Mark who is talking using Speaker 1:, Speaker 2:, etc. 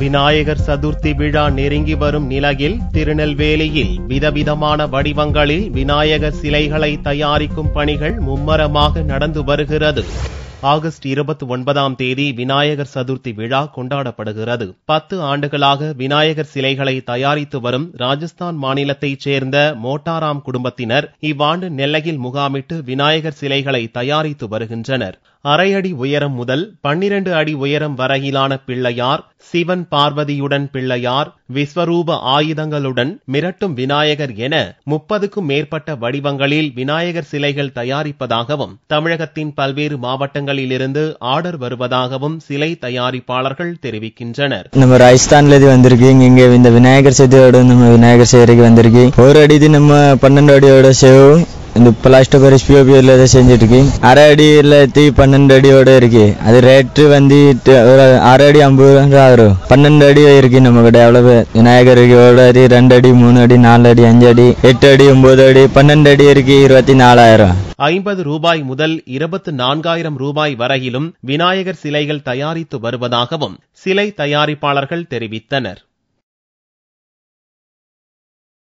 Speaker 1: விநாயகர் சதுர்த்தி விழா நெருங்கி வரும் நிலையில் திருநெல்வேலியில் விதவிதமான வடிவங்களில் விநாயகர் சிலைகளை தயாரிக்கும் பணிகள் மும்மரமாக நடந்து வருகிறது. ஆகஸ்ட் 29ஆம் தேதி விநாயகர் சதுர்த்தி விழா கொண்டாடப்படுகிறது. 10 ஆண்டுகளாக விநாயகர் சிலைகளை தயாரித்து வரும் ராஜஸ்தான் மாநிலத்தைச் சேர்ந்த மோட்டாராம் குடும்பத்தினர் இவ்வாண்டு நெல்லையில் முகாமிட்டு விநாயகர் சிலைகளை தயாரித்து வருகின்றனர். அரை அடி உயரம் முதல் 12 அடி உயரம் வரையிலான பிள்ளையார், சிவன் பார்வதியுடன் பிள்ளையார், விஸ்வரூப ஆயுதங்களுடன் மிரட்டும் விநாயகர் என 30க்கும் மேற்பட்ட வடிவங்களில் விநாயகர் சிலைகள் தயாரிப்பதாகவும் தமிழகத்தின் பல்வேறு மாவட்டங்களிலிருந்து ஆர்டர் வருவதாகவும் சிலை தயாரிப்பாளர்கள் தெரிவிக்கின்றனர்.
Speaker 2: நம்ம ராஜஸ்தான்ல வந்திருக்கு. இங்க இந்த விநாயகர் சதுர்த்தியோட நம்ம விநாயகர் செய்யறதுக்கு வந்திருக்கு. ஒரு அடி நம்ம 12 அடியோட சேவும் இந்த பிளாஸ்டிக் பிஓபியில செஞ்சுட்டு இருக்கு. அரை அடி இல்லாத்தி 12 அடியோட இருக்கு. அது ரேட்டு வந்து ஒரு 6 அடி 50 ஆகும். 12 அடி இருக்கு நம்ம கிட்ட. எவ்வளவு விநாயகர் இருக்கு? 1 அடி 2 அடி 3 அடி 4 அடி 5 அடி 8 அடி 9 அடி 12 அடி இருக்கு. 24,000.
Speaker 1: 50 ரூபாய் முதல் 24,000 ரூபாய் வரையிலும் விநாயகர் சிலைகள் தயாரித்து வருவதாகவும் சிலை தயாரிப்பாளர்கள் தெரிவித்தனர்.